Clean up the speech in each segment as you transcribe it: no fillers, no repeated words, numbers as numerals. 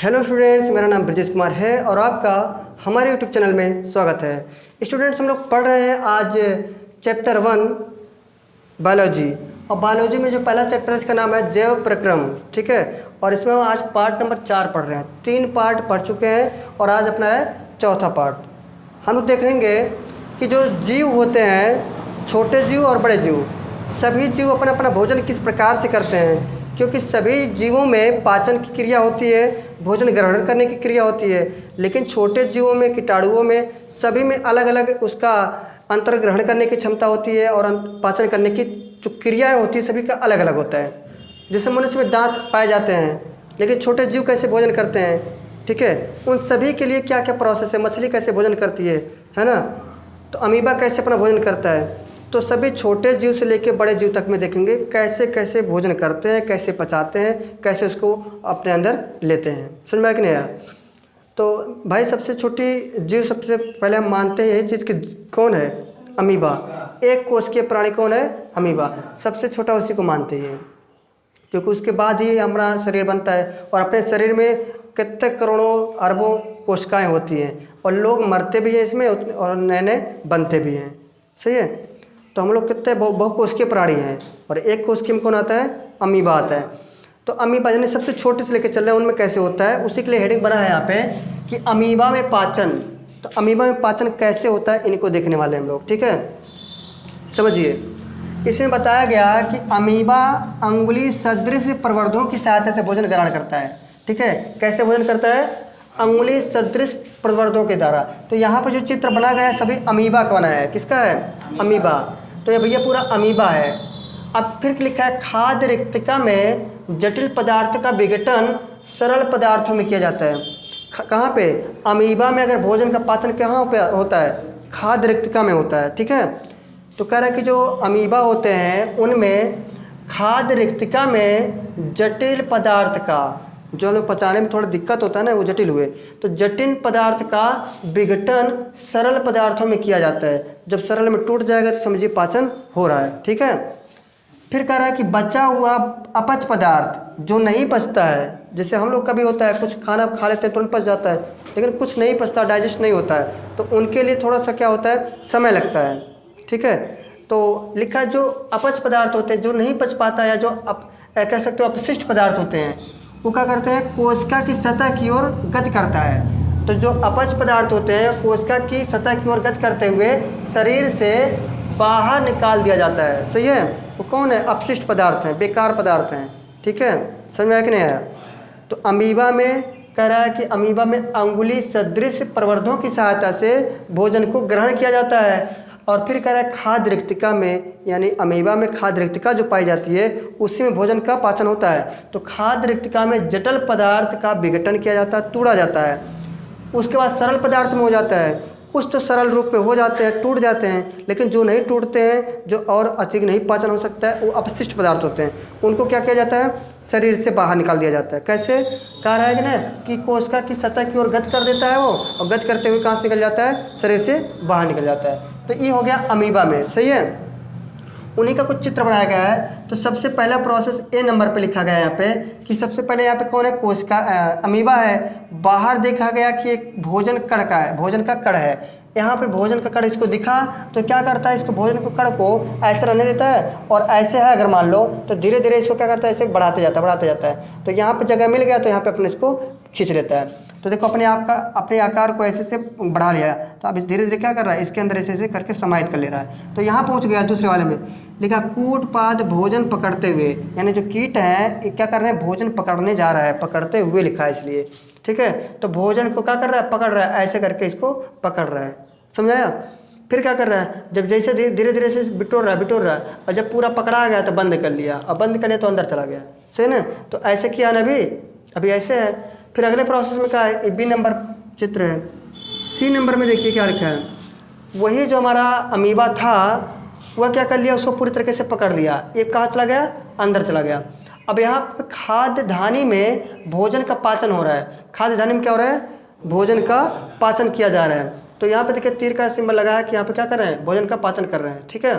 Hello students, मेरा नाम ब्रजेश कुमार है और आपका हमारे यूट्यूब चैनल में स्वागत है। स्टूडेंट्स, हम लोग पढ़ रहे हैं आज चैप्टर 1 बायोलॉजी। और बायोलॉजी में जो पहला चैप्टर है इसका नाम है जैव प्रक्रम, ठीक है। और इसमें हम आज पार्ट नंबर 4 पढ़ रहे हैं। 3 पार्ट पढ़ चुके हैं और आज अपना है चौथा पार्ट। हम लोग देखेंगे कि जो जीव होते हैं, छोटे जीव और बड़े जीव, सभी जीव अपना अपना भोजन किस प्रकार से करते हैं, क्योंकि सभी जीवों में पाचन की क्रिया होती है, भोजन ग्रहण करने की क्रिया होती है। लेकिन छोटे जीवों में, कीटाणुओं में, सभी में अलग अलग उसका अंतर ग्रहण करने की क्षमता होती है और पाचन करने की जो क्रियाएं होती है सभी का अलग अलग होता है। जैसे मनुष्य में दांत पाए जाते हैं, लेकिन छोटे जीव कैसे भोजन करते हैं, ठीक है। उन सभी के लिए क्या क्या प्रोसेस है, मछली कैसे भोजन करती है ना, तो अमीबा कैसे अपना भोजन करता है। तो सभी छोटे जीव से लेकर बड़े जीव तक में देखेंगे कैसे कैसे भोजन करते हैं, कैसे पचाते हैं, कैसे उसको अपने अंदर लेते हैं। समझ में आया कि नहीं आया? तो भाई सबसे छोटी जीव सबसे पहले हम मानते हैं यही चीज़ कि कौन है, अमीबा। एक कोशिकीय प्राणी कौन है, अमीबा। सबसे छोटा उसी को मानते हैं, क्योंकि उसके बाद ही हमारा शरीर बनता है। और अपने शरीर में कितने करोड़ों अरबों कोशिकाएँ होती हैं और लोग मरते भी हैं इसमें और नए नए बनते भी हैं। सही है। तो हम लोग कितने बहुकोशिकीय प्राणी हैं और एक कोशिकीय में कौन आता है, अमीबा आता है। तो अमीबा यानी सबसे छोटे से लेकर चल रहे हैं उनमें कैसे होता है, उसी के लिए हेडिंग बना है यहाँ पे कि अमीबा में पाचन। तो अमीबा में पाचन कैसे होता है इनको देखने वाले हम लोग, ठीक है। समझिए, इसमें बताया गया कि अमीबा अंगुली सदृश प्रवर्धों की सहायता से भोजन ग्रहण करता है, ठीक है। कैसे भोजन करता है, अंगुली सदृश प्रवर्धों के द्वारा। तो यहाँ पर जो चित्र बना गया है सभी अमीबा का बना है। किसका है, अमीबा। तो ये भैया पूरा अमीबा है। अब फिर लिखा है खाद्य रिक्तिका में जटिल पदार्थ का विघटन सरल पदार्थों में किया जाता है। कहाँ पे, अमीबा में। अगर भोजन का पाचन कहाँ पे होता है, खाद्य रिक्तिका में होता है, ठीक है। तो कह रहा है कि जो अमीबा होते हैं उनमें खाद्य रिक्तिका में जटिल पदार्थ का, जो लोग पचाने में थोड़ा दिक्कत होता है ना, वो जटिल हुए, तो जटिल पदार्थ का विघटन सरल पदार्थों में किया जाता है। जब सरल में टूट जाएगा तो समझिए पाचन हो रहा है, ठीक है। फिर कह रहा है कि बचा हुआ अपच पदार्थ जो नहीं पचता है, जैसे हम लोग कभी होता है कुछ खाना खा लेते हैं तुरंत पच जाता है, लेकिन कुछ नहीं पचता, डाइजेस्ट नहीं होता है, तो उनके लिए थोड़ा सा क्या होता है, समय लगता है, ठीक है। तो लिखा है जो अपच पदार्थ होते हैं, जो नहीं पच पाता है, या जो कह सकते हो अपशिष्ट पदार्थ होते हैं, वो क्या करते हैं, कोशिका की सतह की ओर गति करता है। तो जो अपच पदार्थ होते हैं कोशिका की सतह की ओर गति करते हुए शरीर से बाहर निकाल दिया जाता है। सही है। वो कौन है, अपशिष्ट पदार्थ हैं, बेकार पदार्थ हैं, ठीक है। समझ में आया कि नहीं आया? तो अमीबा में कह रहा है कि अमीबा में अंगुली सदृश प्रवर्धों की सहायता से भोजन को ग्रहण किया जाता है। और फिर कह रहा है खाद्य रिक्तिका में, यानी अमीबा में खाद्य रिक्तिका जो पाई जाती है उसी में भोजन का पाचन होता है। तो खाद्य रिक्तिका में जटिल पदार्थ का विघटन किया जाता है, तोड़ा जाता है। उसके बाद सरल पदार्थ में हो जाता है। कुछ तो सरल रूप में हो जाते हैं, टूट जाते हैं, लेकिन जो नहीं टूटते हैं, जो और अधिक नहीं पाचन हो सकता है, वो अपशिष्ट पदार्थ होते हैं। उनको क्या किया जाता है, शरीर से बाहर निकाल दिया जाता है। कैसे, कह रहा है कि ना कि कोशिका की सतह की ओर गति कर देता है वो, और गति करते हुए कहाँ से निकल जाता है, शरीर से बाहर निकल जाता है। तो ये हो गया अमीबा में। सही है। उन्हीं का कुछ चित्र बनाया गया है। तो सबसे पहला प्रोसेस ए नंबर पे लिखा गया है यहाँ पे कि सबसे पहले यहाँ पे कौन है, कोशिका, अमीबा है। बाहर देखा गया कि एक भोजन कण का है, भोजन का कण है। यहाँ पे भोजन का कण इसको दिखा तो क्या करता है, इसको भोजन को कण को ऐसे रहने देता है, और ऐसे है अगर मान लो तो धीरे धीरे इसको क्या करता है, ऐसे बढ़ाते जाता है। तो यहाँ पे जगह मिल गया तो यहाँ पे अपने इसको खींच लेता है। तो देखो अपने आप का, अपने आकार को ऐसे से बढ़ा लिया। तो अब इस धीरे धीरे क्या कर रहा है, इसके अंदर ऐसे ऐसे करके समाहित कर ले रहा है। तो यहाँ पहुँच गया। दूसरे वाले में लिखा कूटपाद भोजन पकड़ते हुए, यानी जो कीट है क्या कर रहे हैं, भोजन पकड़ने जा रहा है, पकड़ते हुए लिखा है इसलिए, ठीक है। तो भोजन को क्या कर रहा है, पकड़ रहा है, ऐसे करके इसको पकड़ रहा है। समझाया। फिर क्या कर रहा है, जब जैसे धीरे धीरे से बिटोर रहा है, और जब पूरा पकड़ा गया तो बंद कर लिया, और बंद करने तो अंदर चला गया। सही ना। तो ऐसे किया ना, अभी ऐसे है। फिर अगले प्रोसेस में क्या है, बी नंबर चित्र है। सी नंबर में देखिए क्या लिखा है, वही जो हमारा अमीबा था वह क्या कर लिया, उसको पूरी तरीके से पकड़ लिया। ये कहाँ चला गया, अंदर चला गया। अब यहाँ पर खाद्य धानी में भोजन का पाचन हो रहा है। खाद्य धानी में क्या हो रहा है, भोजन का पाचन किया जा रहा है। तो यहाँ पे देखिए तीर का सिंबल लगा है कि यहाँ पे क्या कर रहे हैं, भोजन का पाचन कर रहे हैं, ठीक है।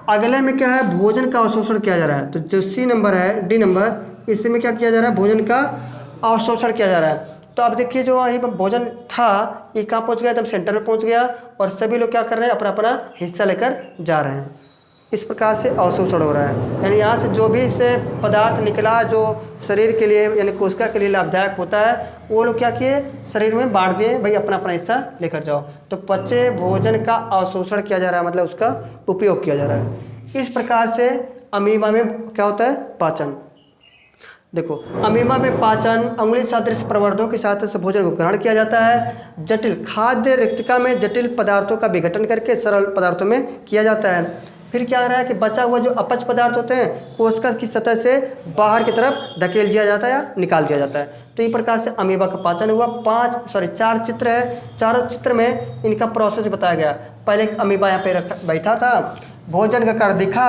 अगले में क्या है, भोजन का अवशोषण किया जा रहा है। तो जो सी नंबर है, डी नंबर, इसमें क्या किया जा रहा है, भोजन का अवशोषण किया जा रहा है। तो अब देखिए जो ये भोजन था ये कहाँ पहुँच गया, एकदम सेंटर में पहुँच गया और सभी लोग क्या कर रहे हैं, अपना अपना हिस्सा लेकर जा रहे हैं। इस प्रकार से अवशोषण हो रहा है, यानी यहाँ से जो भी इससे पदार्थ निकला जो शरीर के लिए यानी कोशिका के लिए लाभदायक होता है वो लोग क्या किए, शरीर में बांट दिए, भाई अपना अपना हिस्सा लेकर जाओ। तो पचे भोजन का अवशोषण किया जा रहा है, मतलब उसका उपयोग किया जा रहा है। इस प्रकार से अमीबा में क्या होता है, पाचन। देखो अमीबा में पाचन अंगुली सदृश प्रवर्धों के साथ से भोजन को ग्रहण किया जाता है। जटिल खाद्य रिक्तिका में जटिल पदार्थों का विघटन करके सरल पदार्थों में किया जाता है। फिर क्या हो रहा है कि बचा हुआ जो अपच पदार्थ होते हैं कोशिका की सतह से बाहर की तरफ धकेल दिया जाता है या निकाल दिया जाता है। तो इस प्रकार से अमीबा का पाचन हुआ। 4 चित्र है, चारों चित्र में इनका प्रोसेस बताया गया। पहले एक अमीबा यहाँ पे बैठा था, भोजन का कर दिखा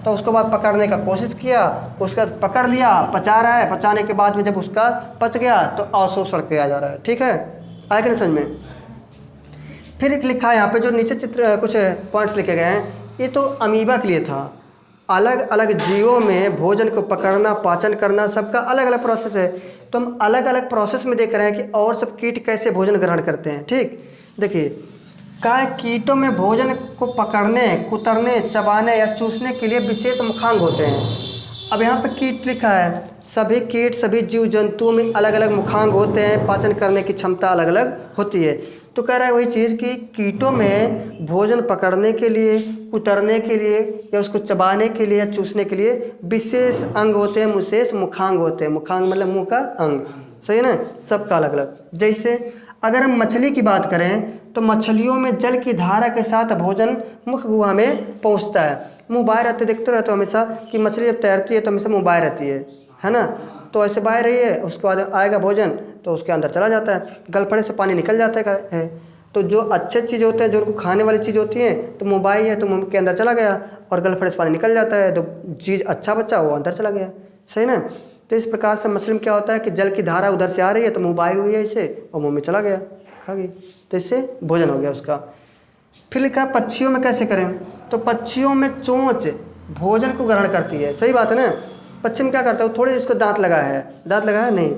तो उसके बाद पकड़ने का कोशिश किया, उसका पकड़ लिया, पचा रहा है, पचाने के बाद में जब उसका पच गया तो अवशोषण किया जा रहा है। ठीक है, आया कि नहीं समझ में। फिर एक लिखा है यहाँ पे जो नीचे चित्र कुछ पॉइंट्स लिखे गए हैं, ये तो अमीबा के लिए था। अलग अलग जीवों में भोजन को पकड़ना पाचन करना सबका अलग अलग प्रोसेस है। तो हम अलग अलग प्रोसेस में देख रहे हैं कि और सब कीट कैसे भोजन ग्रहण करते हैं। ठीक, देखिए काय कीटों में भोजन को पकड़ने कुतरने चबाने या चूसने के लिए विशेष मुखांग होते हैं। अब यहाँ पे कीट लिखा है, सभी कीट सभी जीव जंतुओं में अलग अलग मुखांग होते हैं, पाचन करने की क्षमता अलग अलग होती है। तो कह रहा है वही चीज़ कि कीटों में भोजन पकड़ने के लिए कुतरने के लिए या उसको चबाने के लिए या चूसने के लिए विशेष अंग होते हैं, विशेष मुखांग होते हैं। मुखांग मतलब मुंह का अंग, सही है ना, सबका अलग अलग। जैसे अगर हम मछली की बात करें तो मछलियों में जल की धारा के साथ भोजन मुख गुहा में पहुंचता है। मुंह बाहर रहते, देखते रहते हो हमेशा कि मछली जब तैरती है तो हमेशा मुंह बाहर रहती है ना। तो ऐसे बाहर रही है, उसके बाद आएगा भोजन तो उसके अंदर चला जाता है, गलफड़े से पानी निकल जाता है। तो जो अच्छे चीज़ होते हैं जो उनको खाने वाली चीज़ होती हैं तो मुँह बाहर है तो मुँह के अंदर चला गया और गलफड़े से पानी निकल जाता है, तो चीज़ अच्छा बच्चा वो अंदर चला गया, सही ना। तो इस प्रकार से मछली में क्या होता है कि जल की धारा उधर से आ रही है तो मुँह बाई हुई है इसे और मुँह में चला गया, खा गई, तो इससे भोजन हो गया उसका। फिर लिखा पक्षियों में कैसे करें, तो पक्षियों में चोंच भोजन को ग्रहण करती है, सही बात है ना। पक्षी में क्या करता है, वो थोड़ी इसको दांत लगाया है नहीं,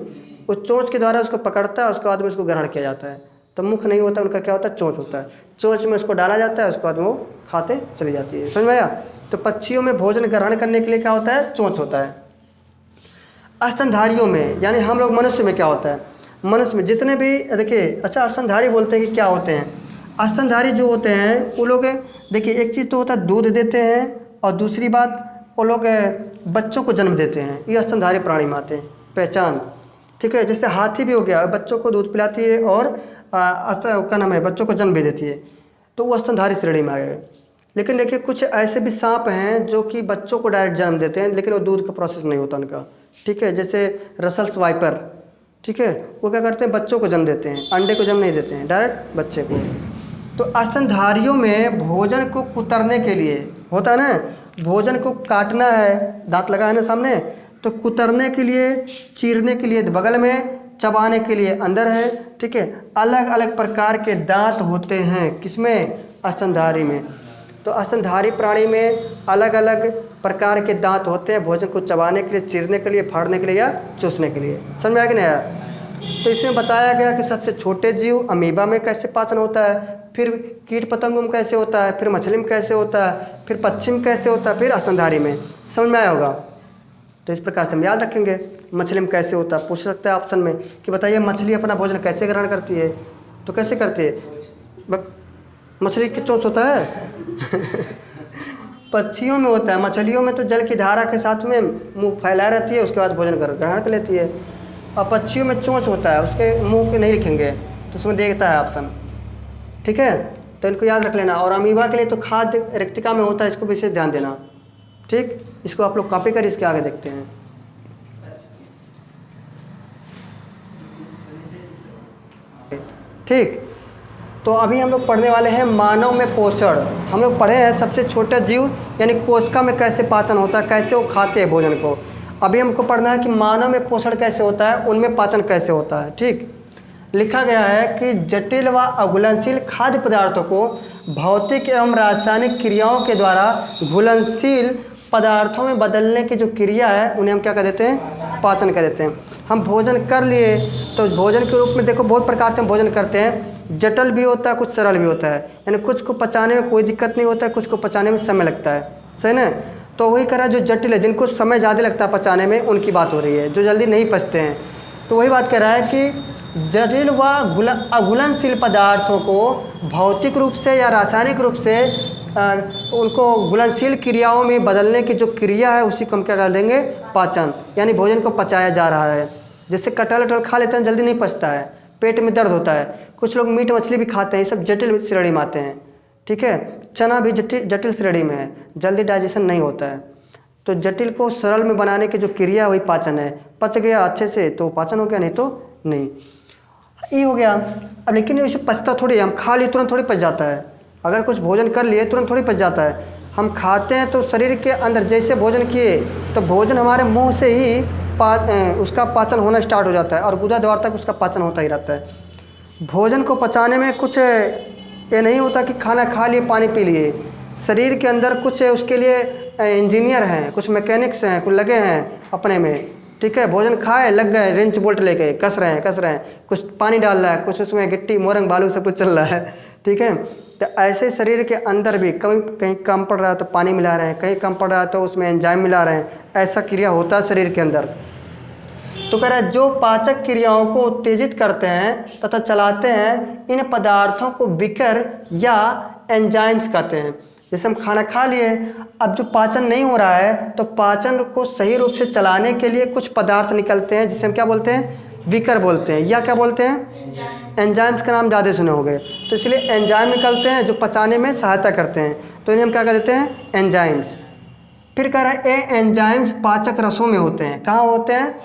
वो चोंच के द्वारा उसको पकड़ता है, उसके बाद में उसको ग्रहण किया जाता है। तो मुख नहीं होता, उनका क्या होता है, चोंच होता है। चोंच में उसको डाला जाता है, उसके बाद में वो खाते चली जाती है, समझ में आया। तो पक्षियों में भोजन ग्रहण करने के लिए क्या होता है, चोंच होता है। स्तनधारियों में यानी हम लोग मनुष्य में क्या होता है, मनुष्य में जितने भी देखिए, अच्छा स्तनधारी बोलते हैं कि क्या होते हैं। स्तनधारी जो होते हैं वो लोग देखिए एक चीज़ तो होता है दूध देते हैं और दूसरी बात वो लोग बच्चों को जन्म देते हैं, ये स्तनधारी प्राणी में आते हैं, पहचान। ठीक है, जैसे हाथी भी हो गया, बच्चों को दूध पिलाती है और क्या नाम है, बच्चों को जन्म भी देती है, तो वो स्तनधारी श्रेणी में आ गए। लेकिन देखिए कुछ ऐसे भी सांप हैं जो कि बच्चों को डायरेक्ट जन्म देते हैं लेकिन वो दूध का प्रोसेस नहीं होता उनका। ठीक है, जैसे रसल्स वाइपर, ठीक है, वो क्या करते हैं, बच्चों को जन्म देते हैं, अंडे को जन्म नहीं देते हैं, डायरेक्ट बच्चे को। तो स्तनधारियों में भोजन को कुतरने के लिए होता है ना, भोजन को काटना है, दांत लगा है ना सामने, तो कुतरने के लिए, चीरने के लिए बगल में, चबाने के लिए अंदर है। ठीक है, अलग अलग प्रकार के दांत होते हैं किसमें, स्तनधारी में। तो स्तनधारी प्राणी में अलग अलग प्रकार के दांत होते हैं भोजन को चबाने के लिए, चीरने के लिए, फाड़ने के लिए या चूसने के लिए। समझ में आया कि नहीं आया। तो इसमें बताया गया कि सबसे छोटे जीव अमीबा में कैसे पाचन होता है, फिर कीट पतंगों में कैसे होता है, फिर मछली में कैसे होता है, फिर पक्षी में कैसे होता है, फिर स्तनधारी में। समझ में आया होगा। तो इस प्रकार से हम याद रखेंगे मछली में कैसे होता है। पूछ सकते हैं ऑप्शन में कि बताइए मछली अपना भोजन कैसे ग्रहण करती है, तो कैसे करती है, मछली की चोंच होता है पक्षियों में होता है, मछलियों में तो जल की धारा के साथ में मुंह फैलाए रहती है, उसके बाद भोजन ग्रहण कर लेती है। और पक्षियों में चोंच होता है, उसके मुंह के नहीं लिखेंगे तो उसमें देखता है ऑप्शन। ठीक है, तो इनको याद रख लेना। और अमीबा के लिए तो खाद्य रिक्तिका में होता है, इसको विशेष ध्यान देना। ठीक, इसको आप लोग कॉपी कर इसके आगे देखते हैं। ठीक, तो अभी हम लोग पढ़ने वाले हैं मानव में पोषण। हम लोग पढ़े हैं सबसे छोटा जीव यानी कोशिका में कैसे पाचन होता है, कैसे वो खाते हैं भोजन को। अभी हमको पढ़ना है कि मानव में पोषण कैसे होता है, उनमें पाचन कैसे होता है। ठीक, लिखा गया है कि जटिल व अघुलनशील खाद्य पदार्थों को भौतिक एवं रासायनिक क्रियाओं के द्वारा घुलनशील पदार्थों में बदलने की जो क्रिया है उन्हें हम क्या कह देते हैं, पाचन कह देते हैं। हम भोजन कर लिए तो भोजन के रूप में देखो बहुत प्रकार से हम भोजन करते हैं, जटिल भी होता है, कुछ सरल भी होता है, यानी कुछ को पचाने में कोई दिक्कत नहीं होता है, कुछ को पचाने में समय लगता है, सही ना। तो वही करा जो जटिल है, जिनको समय ज़्यादा लगता है पचाने में, उनकी बात हो रही है, जो जल्दी नहीं पचते हैं। तो वही बात कर रहा है कि जटिल व अघुलनशील पदार्थों को भौतिक रूप से या रासायनिक रूप से उनको घुलनशील क्रियाओं में बदलने की जो क्रिया है उसी को हम क्या कर देंगे, पाचन, यानी भोजन को पचाया जा रहा है। जैसे कटहल वटहल खा लेते हैं, जल्दी नहीं पचता है, पेट में दर्द होता है। कुछ लोग मीट मछली भी खाते हैं, ये सब जटिल श्रेणी में आते हैं, ठीक है। चना भी जटिल श्रेणी में है, जल्दी डाइजेशन नहीं होता है। तो जटिल को सरल में बनाने की जो क्रिया वही पाचन है। पच गया अच्छे से तो पाचन हो गया, नहीं तो नहीं। ये हो गया। अब लेकिन इसे पचता थोड़ी, हम खा लिए तुरंत थोड़ी पच जाता है। अगर कुछ भोजन कर लिए तुरंत थोड़ी पच जाता है। हम खाते हैं तो शरीर के अंदर जैसे भोजन किए तो भोजन हमारे मुंह से ही उसका पाचन होना स्टार्ट हो जाता है और गुदा द्वार तक उसका पाचन होता ही रहता है। भोजन को पचाने में कुछ ये नहीं होता कि खाना खा लिए पानी पी लिए। शरीर के अंदर कुछ उसके लिए इंजीनियर हैं, कुछ मैकेनिक्स हैं, कुछ लगे हैं अपने में, ठीक है। भोजन खाए लग गए, रेंच बोल्ट लेके कस रहे हैं, कुछ पानी डाल रहा है, कुछ उसमें गिट्टी मोरंग बालू सब कुछ चल रहा है, ठीक है। तो ऐसे शरीर के अंदर भी कहीं कम पड़ रहा है तो पानी मिला रहे हैं, कहीं कम पड़ रहा है तो उसमें एंजाइम मिला रहे हैं, ऐसा क्रिया होता है शरीर के अंदर। तो कह रहा है जो पाचक क्रियाओं को उत्तेजित करते हैं तथा चलाते हैं, इन पदार्थों को विकर या एंजाइम्स कहते हैं। जैसे हम खाना खा लिए, अब जो पाचन नहीं हो रहा है तो पाचन को सही रूप से चलाने के लिए कुछ पदार्थ निकलते हैं, जिसे हम क्या बोलते हैं, विकर बोलते हैं, या क्या बोलते हैं, एंजाइम्स का नाम ज़्यादा सुने होंगे। तो इसलिए एंजाइम निकलते हैं जो पचाने में सहायता करते हैं, तो इन्हें हम क्या कह देते हैं, एंजाइम्स। फिर कह रहा है ये एंजाइम्स पाचक रसों में होते हैं। कहाँ होते हैं,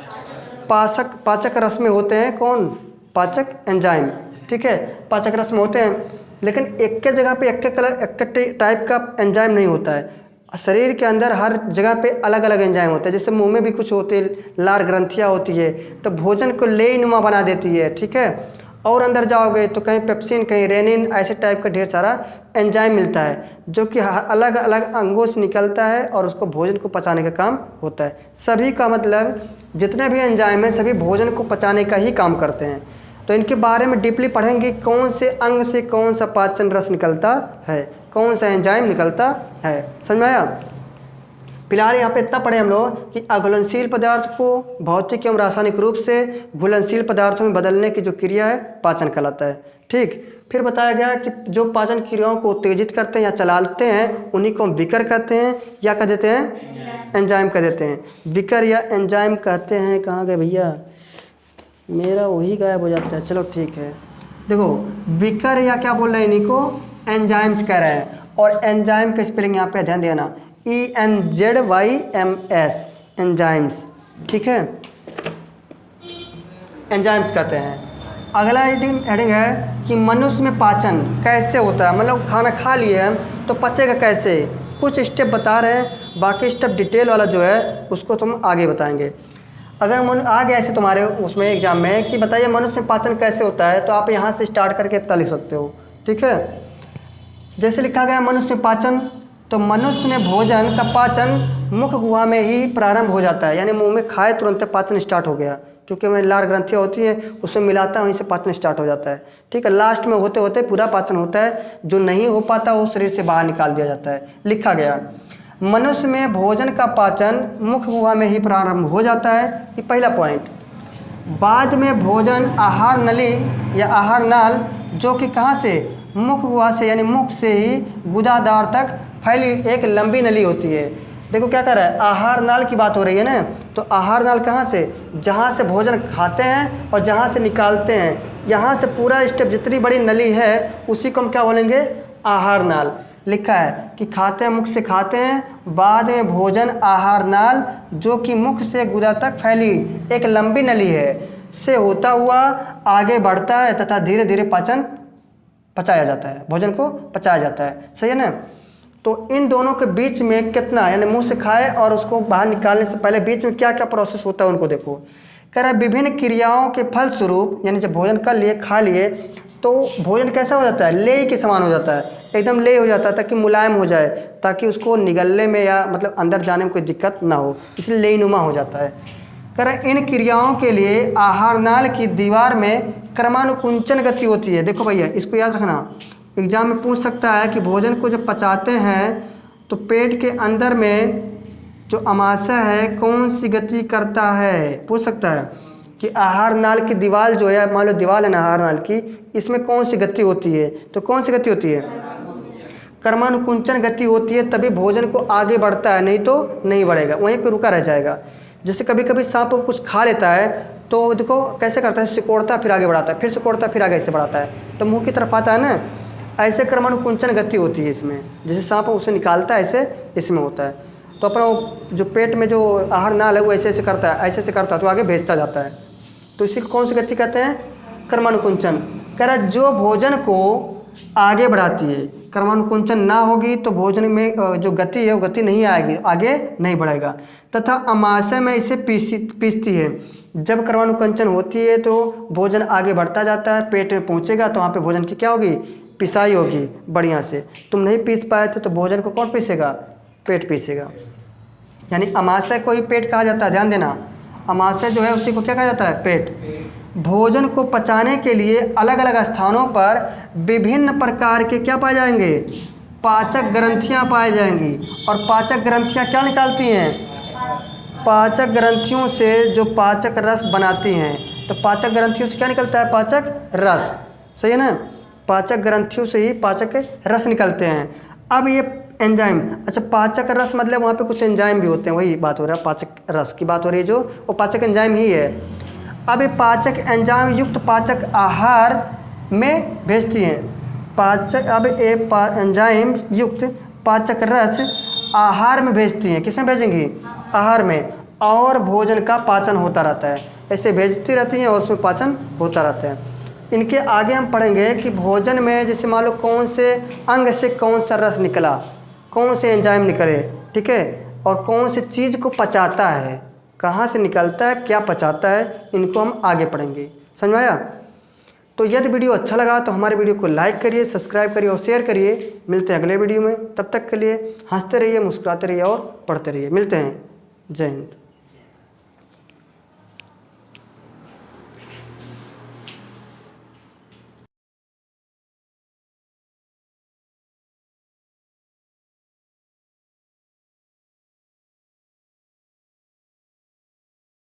पाचक रस में होते हैं। कौन, पाचक एंजाइम, ठीक है, पाचक रस में होते हैं। लेकिन एक के जगह पे एक टाइप का एंजाइम नहीं होता है। शरीर के अंदर हर जगह पे अलग अलग एंजाइम होते हैं। जैसे मुंह में भी कुछ होते हैं, लार ग्रंथियाँ होती है तो भोजन को लेईनुमा बना देती है, ठीक है। और अंदर जाओगे तो कहीं पेप्सिन, कहीं रेनिन, ऐसे टाइप का ढेर सारा एंजाइम मिलता है जो कि अलग अलग अंगों से निकलता है और उसको भोजन को पचाने का काम होता है। सभी का मतलब जितने भी एंजाइम हैं सभी भोजन को पचाने का ही काम करते हैं। तो इनके बारे में डीपली पढ़ेंगे, कौन से अंग से कौन सा पाचन रस निकलता है, कौन सा एंजाइम निकलता है, समझ में आया। फिलहाल यहाँ पे इतना पढ़े हम लोग कि अघुलनशील पदार्थ को भौतिक एवं रासायनिक रूप से घुलनशील पदार्थों में बदलने की जो क्रिया है पाचन कहलाता है, ठीक। फिर बताया गया कि जो पाचन क्रियाओं को उत्तेजित करते हैं या चलाते हैं उन्हीं को हम विकर कहते हैं, या कह देते हैं, एंजाइम कह देते हैं। विकर या एंजाइम कहते हैं। कहाँ गए भैया, मेरा वही गायब हो जाता है। चलो ठीक है, देखो विकर या क्या बोल रहे हैं, इन्हीं को एंजाइम्स कह रहे हैं। और एंजाइम का स्पेलिंग यहाँ पे ध्यान देना, ENZYMS, एंजाइम्स, ठीक है, एंजाइम्स कहते हैं। अगला हेडिंग है कि मनुष्य में पाचन कैसे होता है, मतलब खाना खा लिए हम तो पचेगा कैसे। कुछ स्टेप बता रहे हैं, बाकी स्टेप डिटेल वाला जो है उसको तुम आगे बताएंगे। अगर आ गया ऐसे तुम्हारे उसमें एग्जाम में कि बताइए मनुष्य में पाचन कैसे होता है, तो आप यहाँ से स्टार्ट करके इतना लिख सकते हो, ठीक है। जैसे लिखा गया मनुष्य पाचन, तो मनुष्य में भोजन का पाचन मुख गुहा में ही प्रारंभ हो जाता है, यानी मुंह में खाए तुरंत पाचन स्टार्ट हो गया, क्योंकि में लार ग्रंथियाँ होती हैं उसमें मिलाता है, वहीं से पाचन स्टार्ट हो जाता है, ठीक है। लास्ट में होते होते पूरा पाचन होता है, जो नहीं हो पाता वो शरीर से बाहर निकाल दिया जाता है। लिखा गया मनुष्य में भोजन का पाचन मुख गुहा में ही प्रारंभ हो जाता है, ये पहला पॉइंट। बाद में भोजन आहार नली या आहार नाल, जो कि कहाँ से, मुख गुहा से, यानी मुख से ही गुदादार तक फैली एक लंबी नली होती है। देखो क्या कर रहा है, आहार नाल की बात हो रही है ना, तो आहार नाल कहाँ से, जहाँ से भोजन खाते हैं और जहाँ से निकालते हैं, यहाँ से पूरा स्टेप जितनी बड़ी नली है उसी को हम क्या बोलेंगे, आहार नाल। लिखा है कि खाते हैं, मुख से खाते हैं, बाद में भोजन आहार नाल, जो कि मुख से गुदा तक फैली एक लंबी नली है, से होता हुआ आगे बढ़ता है तथा धीरे धीरे पाचन पचाया जाता है, भोजन को पचाया जाता है, सही है ना। तो इन दोनों के बीच में कितना, यानी मुंह से खाए और उसको बाहर निकालने से पहले बीच में क्या क्या प्रोसेस होता है उनको देखो। कह रहा है विभिन्न क्रियाओं के फलस्वरूप, यानी जब भोजन कर लिए, खा लिए, तो भोजन कैसा हो जाता है, लेय के समान हो जाता है, एकदम लेय हो जाता है, ताकि मुलायम हो जाए, ताकि उसको निगलने में या मतलब अंदर जाने में कोई दिक्कत ना हो, इसलिए लेयनुमा हो जाता है। कह रहा इन क्रियाओं के लिए आहार नाल की दीवार में क्रमानुकुंचन गति होती है। देखो भैया इसको याद रखना, एग्जाम में पूछ सकता है कि भोजन को जब पचाते हैं तो पेट के अंदर में जो अमाशय है कौन सी गति करता है, पूछ सकता है कि आहार नाल की दीवार जो है, मान लो दीवार है ना आहार नाल की, इसमें कौन सी गति होती है, तो कौन सी गति होती है, क्रमानुकुंचन गति होती है, तभी भोजन को आगे बढ़ता है, नहीं तो नहीं बढ़ेगा, वहीं पे रुका रह जाएगा। जैसे कभी कभी सांप कुछ खा लेता है तो देखो कैसे करता है, सिकोड़ता फिर आगे बढ़ाता है, फिर सिकोड़ता फिर आगे से बढ़ाता है, तो मुंह की तरफ आता है ना, ऐसे क्रमानुकुंचन गति होती है इसमें। जैसे सांप उसे निकालता है ऐसे इसमें होता है। तो अपना जो पेट में जो आहार नाल है वो ऐसे ऐसे करता है, ऐसे ऐसे करता है तो आगे भेजता जाता है, तो इसी कौन सी गति कहते हैं, क्रमानुकुंचन। कह रहा जो भोजन को आगे बढ़ाती है, क्रमानुकुंचन ना होगी तो भोजन में जो गति है वो गति नहीं आएगी, आगे नहीं बढ़ेगा। तथा अमाशय में इसे पीसती है, जब क्रमानुकुंचन होती है तो भोजन आगे बढ़ता जाता है, पेट में पहुंचेगा तो वहाँ पे भोजन की क्या होगी, पिसाई होगी बढ़िया से। तुम नहीं पीस पाए थे तो भोजन को कौन पीसेगा, पेट पीसेगा। यानी अमाशय को ही पेट कहा जाता है, ध्यान देना, अमाशय जो है उसी को क्या कहा जाता है, पेट। भोजन को पचाने के लिए अलग अलग स्थानों पर विभिन्न प्रकार के क्या पाए जाएंगे, पाचक ग्रंथियां पाई जाएंगी। और पाचक ग्रंथियां क्या निकालती हैं, पाचक ग्रंथियों से जो पाचक रस बनाती हैं, तो पाचक ग्रंथियों से क्या निकलता है, पाचक रस, सही है ना, पाचक ग्रंथियों से ही पाचक रस निकलते हैं। अब ये एंजाइम, अच्छा पाचक रस मतलब वहाँ पे कुछ एंजाइम भी होते हैं, वही बात हो रहा है, पाचक रस की बात हो रही है, जो वो पाचक एंजाइम ही है। अब ये पाचक एंजाइम युक्त पाचक आहार में भेजती हैं, पाचक, अब ये एंजाइम युक्त पाचक रस आहार में भेजती हैं, किसमें भेजेंगी, आहार में, और भोजन का पाचन होता रहता है, ऐसे भेजती रहती हैं और उसमें पाचन होता रहता है। इनके आगे हम पढ़ेंगे कि भोजन में जैसे मान लो कौन से अंग से कौन सा रस निकला, कौन से एंजाइम निकले, ठीक है, और कौन से चीज़ को पचाता है, कहाँ से निकलता है, क्या पचाता है, इनको हम आगे पढ़ेंगे, समझ आया। तो यदि वीडियो अच्छा लगा तो हमारे वीडियो को लाइक करिए, सब्सक्राइब करिए और शेयर करिए। मिलते हैं अगले वीडियो में, तब तक के लिए हंसते रहिए, मुस्कुराते रहिए और पढ़ते रहिए। मिलते हैं, जय हिंद।